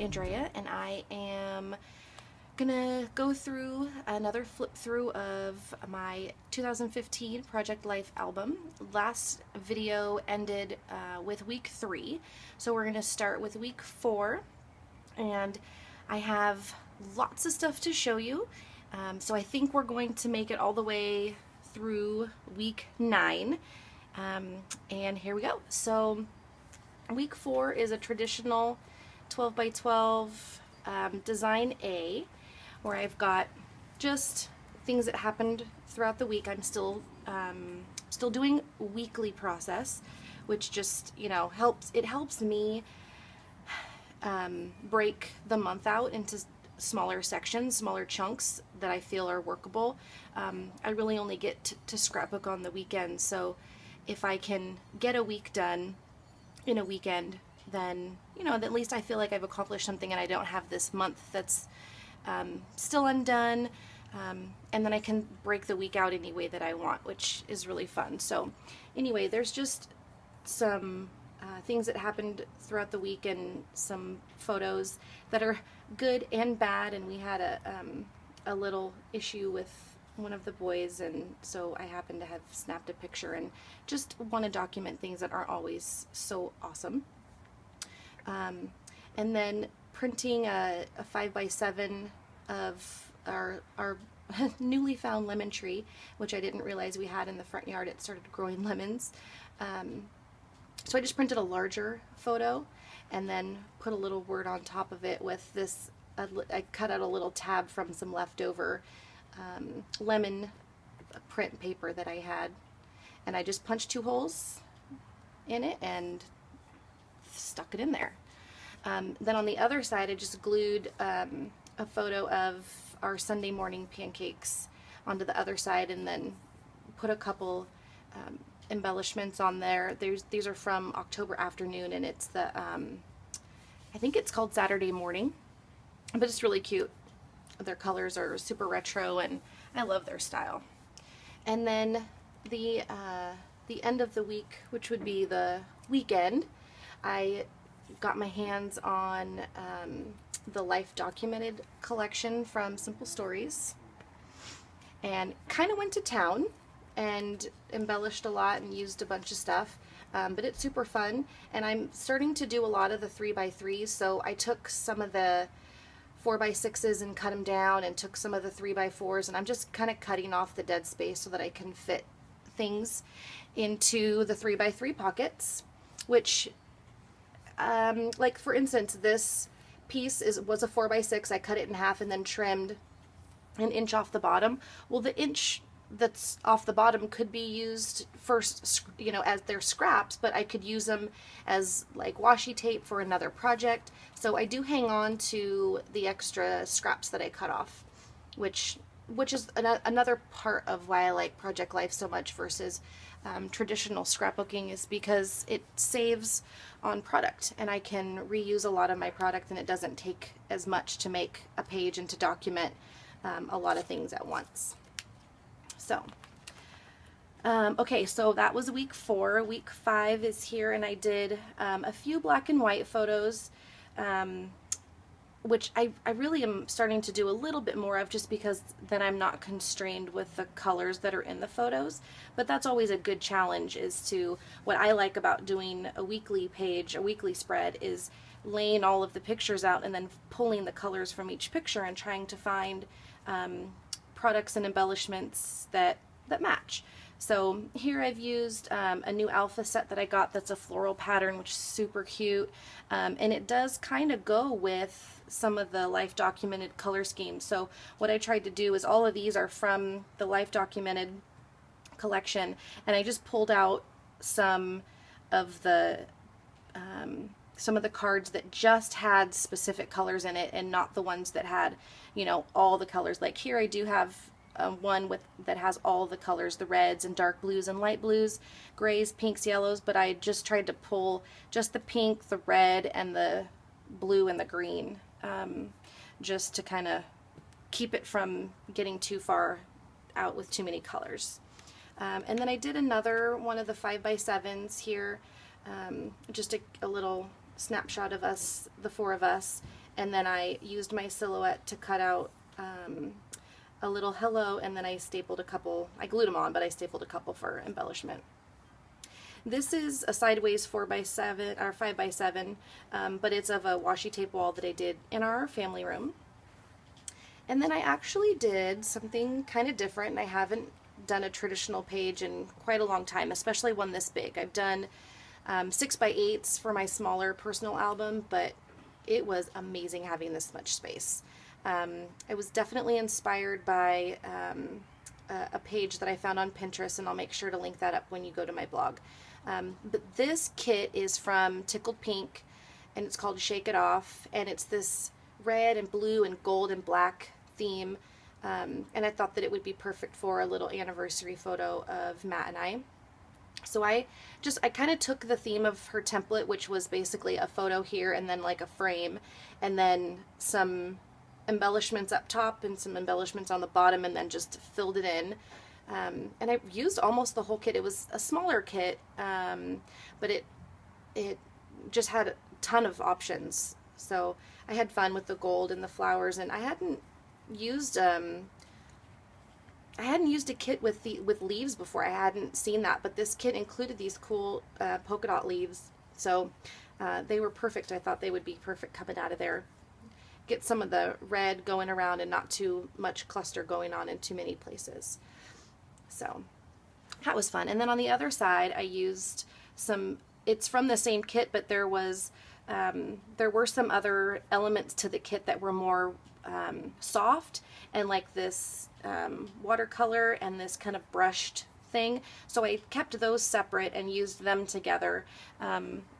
Andrea, and I am gonna go through another flip through of my 2015 Project Life album. Last video ended with week 3, so we're gonna start with week 4, and I have lots of stuff to show you. So I think we're going to make it all the way through week 9, and here we go. So week 4 is a traditional 12 by 12 design A, where I've got just things that happened throughout the week. I'm still doing weekly process, which just, you know, helps me break the month out into smaller sections, smaller chunks that I feel are workable. I really only get to scrapbook on the weekend, so if I can get a week done in a weekend, then, you know, at least I feel like I've accomplished something and I don't have this month that's still undone, and then I can break the week out any way that I want, which is really fun. So anyway, there's just some things that happened throughout the week and some photos that are good and bad, and we had a little issue with one of the boys, and so I happened to have snapped a picture and just want to document things that aren't always so awesome. And then printing a 5x7 of our newly found lemon tree, which I didn't realize we had in the front yard. It started growing lemons. So I just printed a larger photo and then put a little word on top of it with this. I cut out a little tab from some leftover lemon print paper that I had, and I just punched 2 holes in it and stuck it in there. Then on the other side, I just glued a photo of our Sunday morning pancakes onto the other side, and then put a couple embellishments on there. These are from October afternoon, and it's the I think it's called Saturday morning, but it's really cute. Their colors are super retro, and I love their style. And then the end of the week, which would be the weekend, I got my hands on the Life Documented collection from Simple Stories, and kind of went to town and embellished a lot and used a bunch of stuff, but it's super fun. And I'm starting to do a lot of the 3x3s, so I took some of the 4x6s and cut them down, and took some of the 3x4s, and I'm just kind of cutting off the dead space so that I can fit things into the 3x3 pockets, which like for instance, this piece was a 4x6. I cut it in half and then trimmed an inch off the bottom. Well, the inch that's off the bottom could be used for, you know, as their scraps, but I could use them as like washi tape for another project. So I do hang on to the extra scraps that I cut off, which is another part of why I like Project Life so much versus traditional scrapbooking, is because it saves on product, and I can reuse a lot of my product, and it doesn't take as much to make a page and to document a lot of things at once. So okay, so that was week 4. Week 5 is here, and I did a few black and white photos, which I really am starting to do a little bit more of, just because then I'm not constrained with the colors that are in the photos. But that's always a good challenge. What I like about doing a weekly page, a weekly spread, is laying all of the pictures out and then pulling the colors from each picture and trying to find products and embellishments that match. So here I've used a new alpha set that I got that's a floral pattern, which is super cute, and it does kind of go with some of the Life Documented color schemes. So what I tried to do is, all of these are from the Life Documented collection, and I just pulled out some of the cards that just had specific colors in it, and not the ones that had, you know, all the colors. Like here I do have one that has all the colors, the reds and dark blues and light blues, grays, pinks, yellows, but I just tried to pull just the pink, the red, and the blue and the green, just to kind of keep it from getting too far out with too many colors. And then I did another one of the 5x7s here, just a little snapshot of us, the 4 of us, and then I used my silhouette to cut out a little hello, and then I stapled a couple, I glued them on, but I stapled a couple for embellishment. This is a sideways 4x7 or 5x7, but it's of a washi tape wall that I did in our family room. And then I actually did something kind of different, and I haven't done a traditional page in quite a long time, especially one this big. I've done 6x8s for my smaller personal album, but it was amazing having this much space. I was definitely inspired by a page that I found on Pinterest, and I'll make sure to link that up when you go to my blog. But this kit is from Tickled Pink, and it's called Shake It Off, and it's this red and blue and gold and black theme, and I thought that it would be perfect for a little anniversary photo of Matt and I. So I kind of took the theme of her template, which was basically a photo here and then like a frame, and then some embellishments up top and some embellishments on the bottom, and then just filled it in. And I used almost the whole kit. It was a smaller kit, but it just had a ton of options. So I had fun with the gold and the flowers, and I hadn't used a kit with leaves before. I hadn't seen that, but this kit included these cool polka dot leaves. So they were perfect. I thought they would be perfect coming out of there. Get some of the red going around and not too much cluster going on in too many places. So that was fun. And then on the other side, I used some, it's from the same kit, but there were some other elements to the kit that were more soft, and like this watercolor and this kind of brushed thing. So I kept those separate and used them together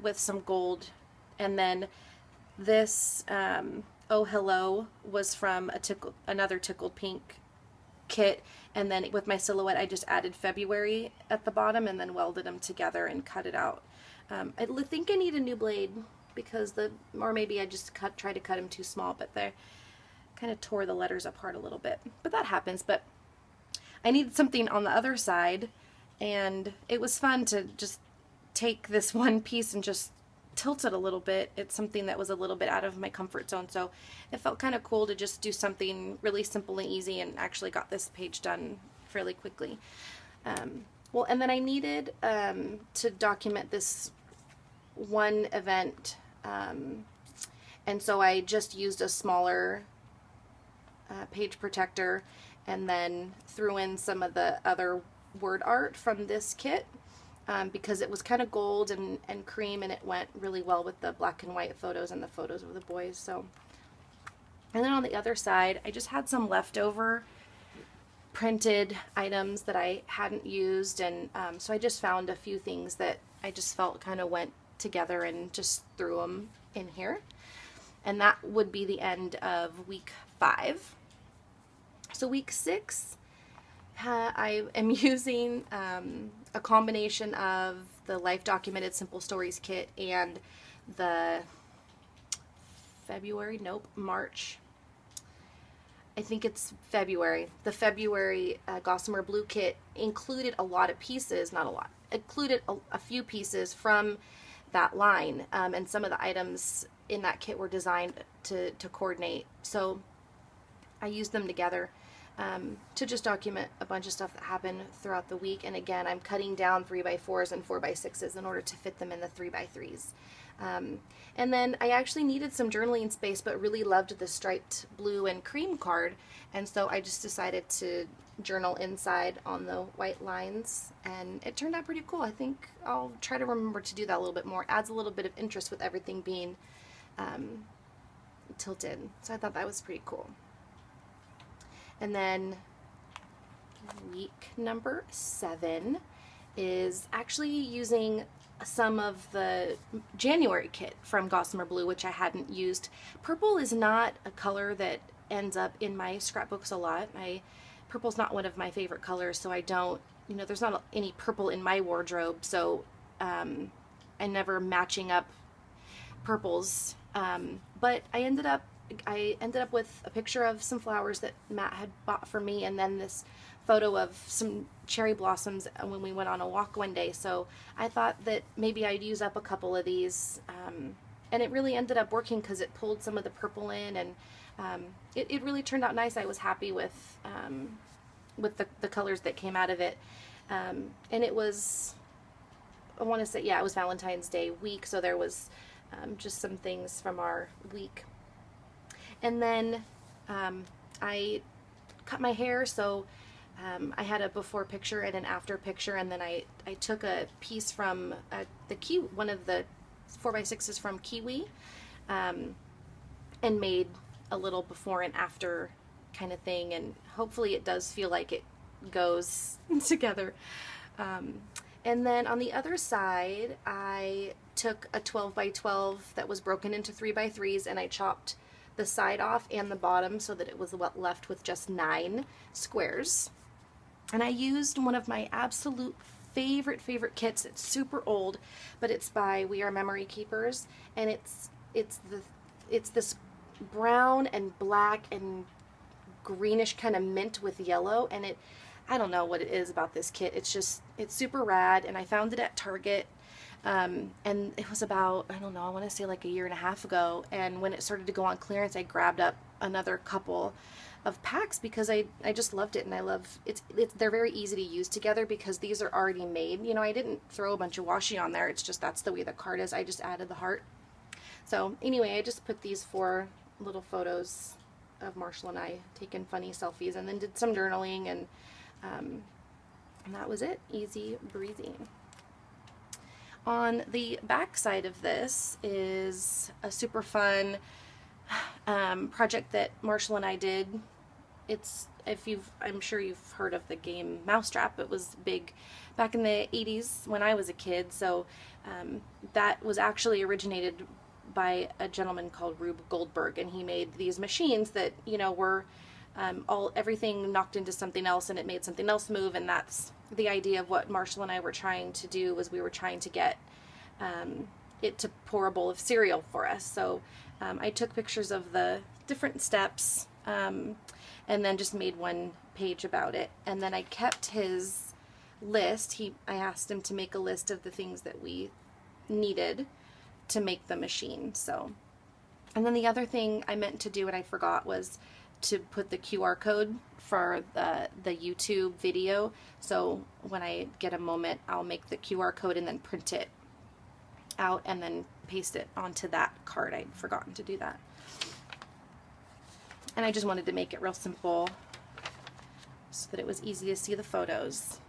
with some gold. And then this Oh Hello was from another Tickled Pink kit, and then with my silhouette I just added February at the bottom and then welded them together and cut it out. I think I need a new blade, because or maybe I just tried to cut them too small, but they kind of tore the letters apart a little bit. But that happens. But I needed something on the other side, and it was fun to just take this one piece and just tilt it a little bit. It's something that was a little bit out of my comfort zone, so it felt kind of cool to just do something really simple and easy, and actually got this page done fairly quickly. Well, and then I needed to document this one event, and so I just used a smaller page protector, and then threw in some of the other word art from this kit, because it was kind of gold and cream, and it went really well with the black and white photos and the photos of the boys. So, and then on the other side, I just had some leftover printed items that I hadn't used, and so I just found a few things that I just felt kind of went together and just threw them in here. And that would be the end of week 5. So week 6, I am using a combination of the Life Documented Simple Stories kit and the March. I think it's February. The February Gossamer Blue kit included a lot of pieces, not a lot, included a few pieces from that line, and some of the items in that kit were designed to coordinate. So I used them together to just document a bunch of stuff that happened throughout the week. And again, I'm cutting down 3x4s and 4x6s in order to fit them in the 3x3s. And then I actually needed some journaling space, but really loved the striped blue and cream card, and so I just decided to journal inside on the white lines, and it turned out pretty cool. I think I'll try to remember to do that a little bit more. Adds a little bit of interest with everything being tilted, so I thought that was pretty cool. And then week number 7 is actually using some of the January kit from Gossamer Blue, which I hadn't used. Purple is not a color that ends up in my scrapbooks a lot. Purple's not one of my favorite colors, so I don't, there's not any purple in my wardrobe, so I'm never matching up purples. But I ended up with a picture of some flowers that Matt had bought for me, and then this photo of some cherry blossoms when we went on a walk one day. So I thought that maybe I'd use up a couple of these and it really ended up working because it pulled some of the purple in, and it really turned out nice. I was happy with the colors that came out of it. And it was, I want to say, yeah, it was Valentine's Day week, so there was just some things from our week. And then I cut my hair, so I had a before picture and an after picture, and then I took a piece from one of the 4x6s from Kiwi, and made a little before and after kind of thing, and hopefully it does feel like it goes together. And then on the other side, I took a 12x12 that was broken into 3x3s, and I chopped the side off and the bottom so that it was left with just 9 squares. And I used one of my absolute favorite kits. It's super old, but it's by We Are Memory Keepers, and it's this brown and black and greenish kind of mint with yellow, and I don't know what it is about this kit. It's super rad, and I found it at Target, and it was about, I don't know, I want to say like a year and a half ago, and when it started to go on clearance, I grabbed up another couple of packs because I just loved it, and I love they're very easy to use together because these are already made. You know, I didn't throw a bunch of washi on there. It's just that's the way the card is. I just added the heart. So anyway, I just put these 4 little photos of Marshall and I taking funny selfies, and then did some journaling, and that was it. Easy breezy. On the back side of this is a super fun project that Marshall and I did. I'm sure you've heard of the game Mousetrap. It was big back in the 80s when I was a kid, so that was actually originated by a gentleman called Rube Goldberg, and he made these machines that, you know, were everything knocked into something else and it made something else move, and that's the idea of what Marshall and I were trying to do. Was we were trying to get it to pour a bowl of cereal for us. So I took pictures of the different steps, and then just made one page about it, and then I kept his list. I asked him to make a list of the things that we needed to make the machine. So, and then the other thing I meant to do and I forgot was to put the QR code for the YouTube video. So when I get a moment, I'll make the QR code and then print it out and then paste it onto that card. I'd forgotten to do that. And I just wanted to make it real simple so that it was easy to see the photos.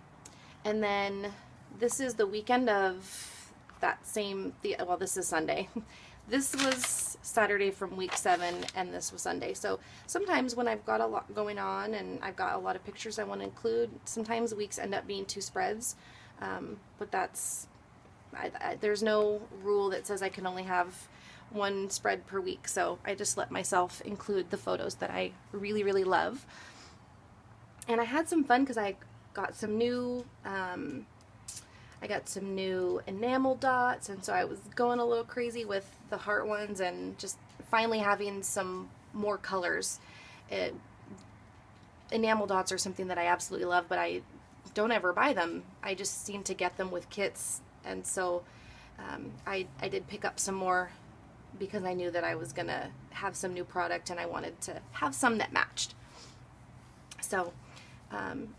And then this is the weekend of that same, well, this is Sunday. This was Saturday from week 7, and this was Sunday. So sometimes when I've got a lot going on and I've got a lot of pictures I want to include, sometimes weeks end up being 2 spreads. But that's, there's no rule that says I can only have 1 spread per week. So I just let myself include the photos that I really, really love. And I had some fun because I got some new enamel dots, and so I was going a little crazy with the heart ones and just finally having some more colors. Enamel dots are something that I absolutely love, but I don't ever buy them. I just seem to get them with kits, and so I did pick up some more because I knew that I was going to have some new product and I wanted to have some that matched. So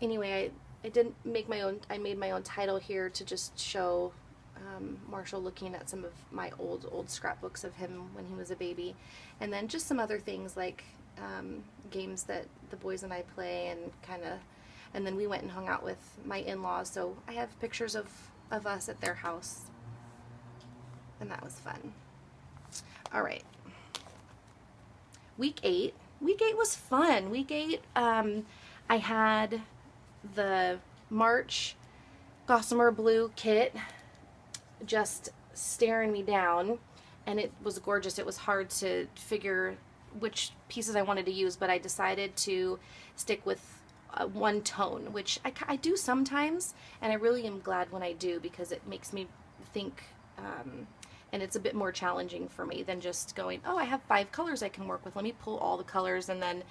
anyway, I didn't make my own. I made my own title here to just show Marshall looking at some of my old scrapbooks of him when he was a baby, and then just some other things like games that the boys and I play, and then we went and hung out with my in-laws. So I have pictures of us at their house, and that was fun. All right, week 8. Week 8 was fun. Week 8, I had the March Gossamer Blue kit just staring me down, and it was gorgeous. It was hard to figure which pieces I wanted to use, but I decided to stick with one tone, which I do sometimes, and I really am glad when I do because it makes me think, and it's a bit more challenging for me than just going, oh, I have 5 colors I can work with. Let me pull all the colors and then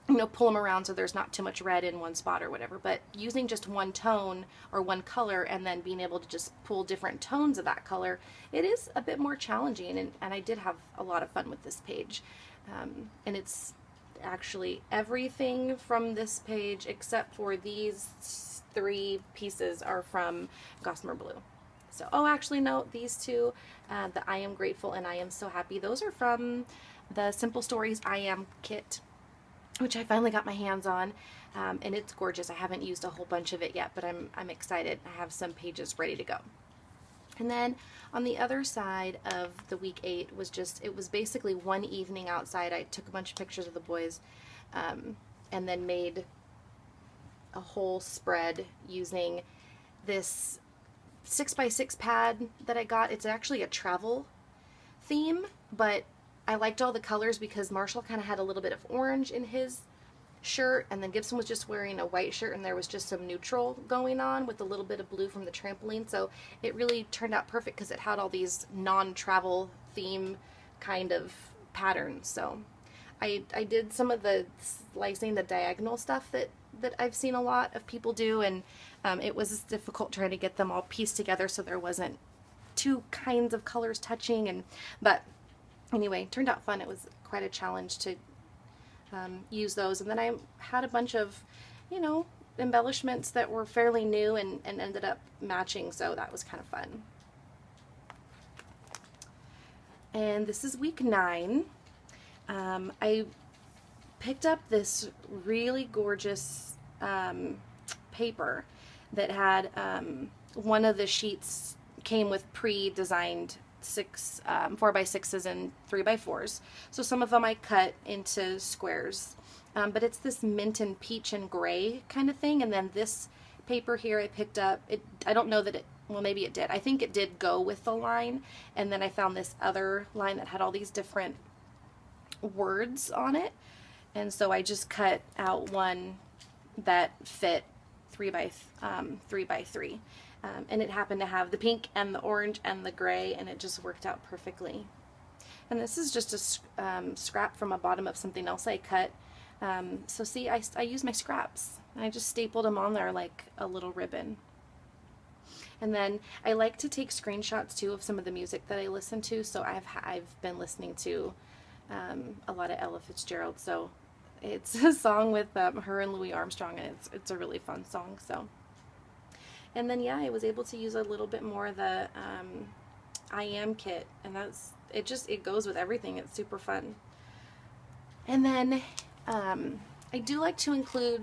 pull them around so there's not too much red in one spot or whatever. But using just one tone or one color and then being able to just pull different tones of that color, it is a bit more challenging, and I did have a lot of fun with this page. And it's actually everything from this page except for these 3 pieces are from Gossamer Blue. So, oh, actually, no, these 2, the I Am Grateful and I Am So Happy, those are from the Simple Stories I Am kit, which I finally got my hands on, and it's gorgeous. I haven't used a whole bunch of it yet, but I'm excited. I have some pages ready to go. And then on the other side of the week 8 it was basically one evening outside. I took a bunch of pictures of the boys, and then made a whole spread using this 6x6 pad that I got. It's actually a travel theme, but I liked all the colors because Marshall kind of had a little bit of orange in his shirt, and then Gibson was just wearing a white shirt, and there was just some neutral going on with a little bit of blue from the trampoline. So it really turned out perfect because it had all these non-travel theme kind of patterns. So I did some of the slicing, the diagonal stuff that I've seen a lot of people do, and it was difficult trying to get them all pieced together so there wasn't 2 kinds of colors touching. But anyway, it turned out fun. It was quite a challenge to use those. And then I had a bunch of, embellishments that were fairly new and ended up matching, so that was kind of fun. And this is week 9. I picked up this really gorgeous paper that had one of the sheets came with pre-designed 4x6s and 3x4s. So some of them I cut into squares, but it's this mint and peach and gray kind of thing. And then this paper here I picked up, I don't know that it, well, maybe it did. I think it did go with the line. And then I found this other line that had all these different words on it. And so I just cut out one that fit 3x3. And it happened to have the pink and the orange and the gray, and it just worked out perfectly. And this is just a scrap from a bottom of something else I cut. So see, I use my scraps. I just stapled them on there like a little ribbon. And then I like to take screenshots too of some of the music that I listen to. So I've been listening to a lot of Ella Fitzgerald. So it's a song with her and Louis Armstrong, and it's a really fun song. So. And then, yeah, I was able to use a little bit more of the I Am kit, and it goes with everything. It's super fun. And then I do like to include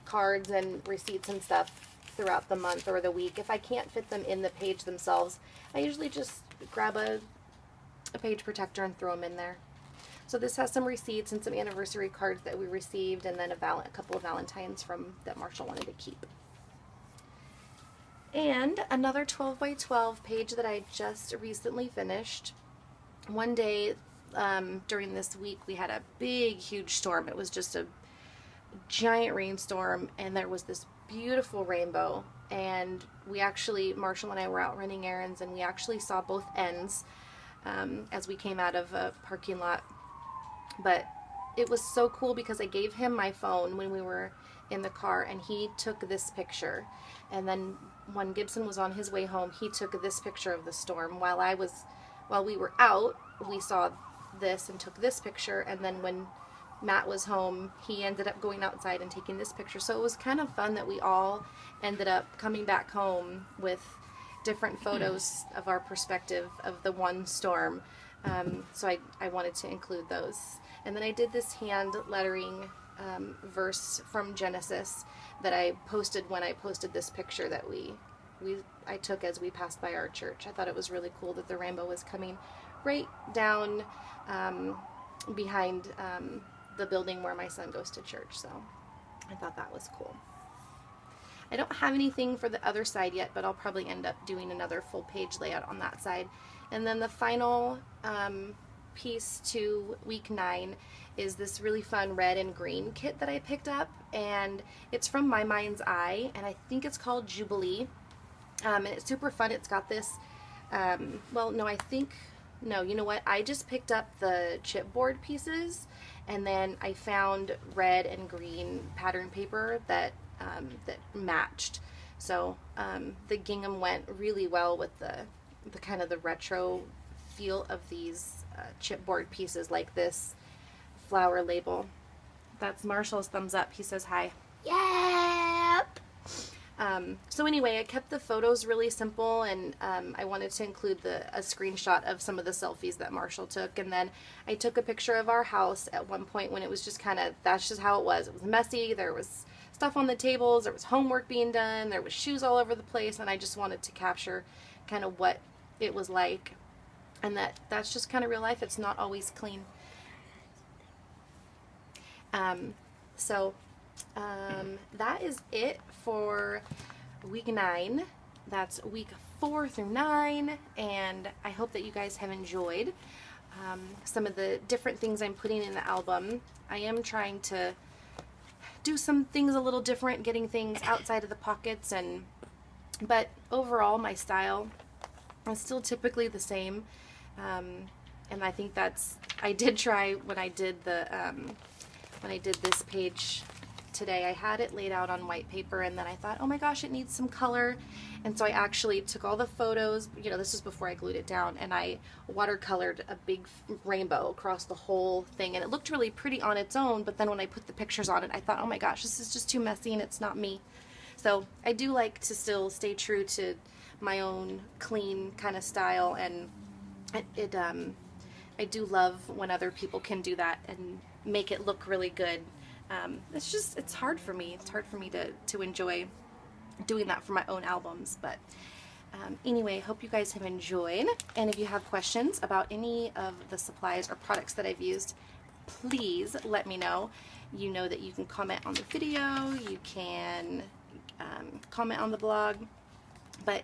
cards and receipts and stuff throughout the month or the week. If I can't fit them in the page themselves, I usually just grab a page protector and throw them in there. So this has some receipts and some anniversary cards that we received, and then a couple of Valentines that Marshall wanted to keep. And another 12x12 page that I just recently finished. One day during this week we had a big, huge storm. It was just a giant rainstorm, and there was this beautiful rainbow. And Marshall and I were out running errands, and we actually saw both ends as we came out of a parking lot. But it was so cool because I gave him my phone when we were in the car, and he took this picture. And then when Gibson was on his way home, he took this picture of the storm. While we were out, we saw this and took this picture, and then when Matt was home, he ended up going outside and taking this picture. So it was kind of fun that we all ended up coming back home with different photos of our perspective of the one storm. So I wanted to include those. And then I did this hand lettering verse from Genesis that I posted when I posted this picture that I took as we passed by our church. I thought it was really cool that the rainbow was coming right down behind the building where my son goes to church. So I thought that was cool. I don't have anything for the other side yet, but I'll probably end up doing another full page layout on that side. And then the final piece to week 9 is this really fun red and green kit that I picked up, and it's from My Mind's Eye, and I think it's called Jubilee. And it's super fun. It's got this, well, no, I think No, you know what? I just picked up the chipboard pieces, and then I found red and green pattern paper that that matched. So the gingham went really well with the kind of the retro feel of these chipboard pieces, like this flower label. That's Marshall's thumbs up. He says hi. Yep. So anyway, I kept the photos really simple, and I wanted to include a screenshot of some of the selfies that Marshall took, and then I took a picture of our house at one point when it was just kind of, that's just how it was. It was messy, there was stuff on the tables, there was homework being done, there was shoes all over the place, and I just wanted to capture kind of what it was like, and that's just kind of real life. It's not always clean. That is it for week 9. That's week 4 through 9, and I hope that you guys have enjoyed some of the different things I'm putting in the album. I am trying to do some things a little different, getting things outside of the pockets, but overall my style is still typically the same, and I think I did try when I did this page today. I had it laid out on white paper, and then I thought, oh my gosh, it needs some color, and so I actually took all the photos, this was before I glued it down, and I watercolored a big rainbow across the whole thing, and it looked really pretty on its own, but then when I put the pictures on it, I thought, oh my gosh, this is just too messy and it's not me. So I do like to still stay true to my own clean kind of style, and I do love when other people can do that and make it look really good. It's hard for me. It's hard for me to enjoy doing that for my own albums. But anyway, hope you guys have enjoyed. And if you have questions about any of the supplies or products that I've used, please let me know. You know that you can comment on the video. You can comment on the blog. But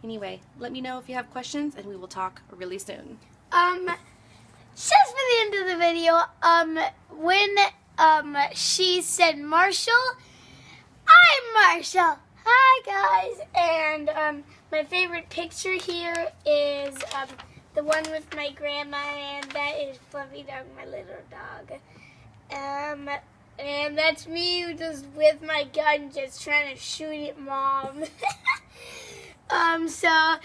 anyway, let me know if you have questions, and we will talk really soon. Just for the end of the video, when she said Marshall, I'm Marshall. Hi guys, and my favorite picture here is the one with my grandma, and that is Fluffy Dog, my little dog. And that's me just with my gun, just trying to shoot at Mom. So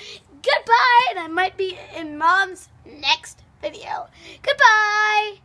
goodbye, and I might be in Mom's next video. Goodbye.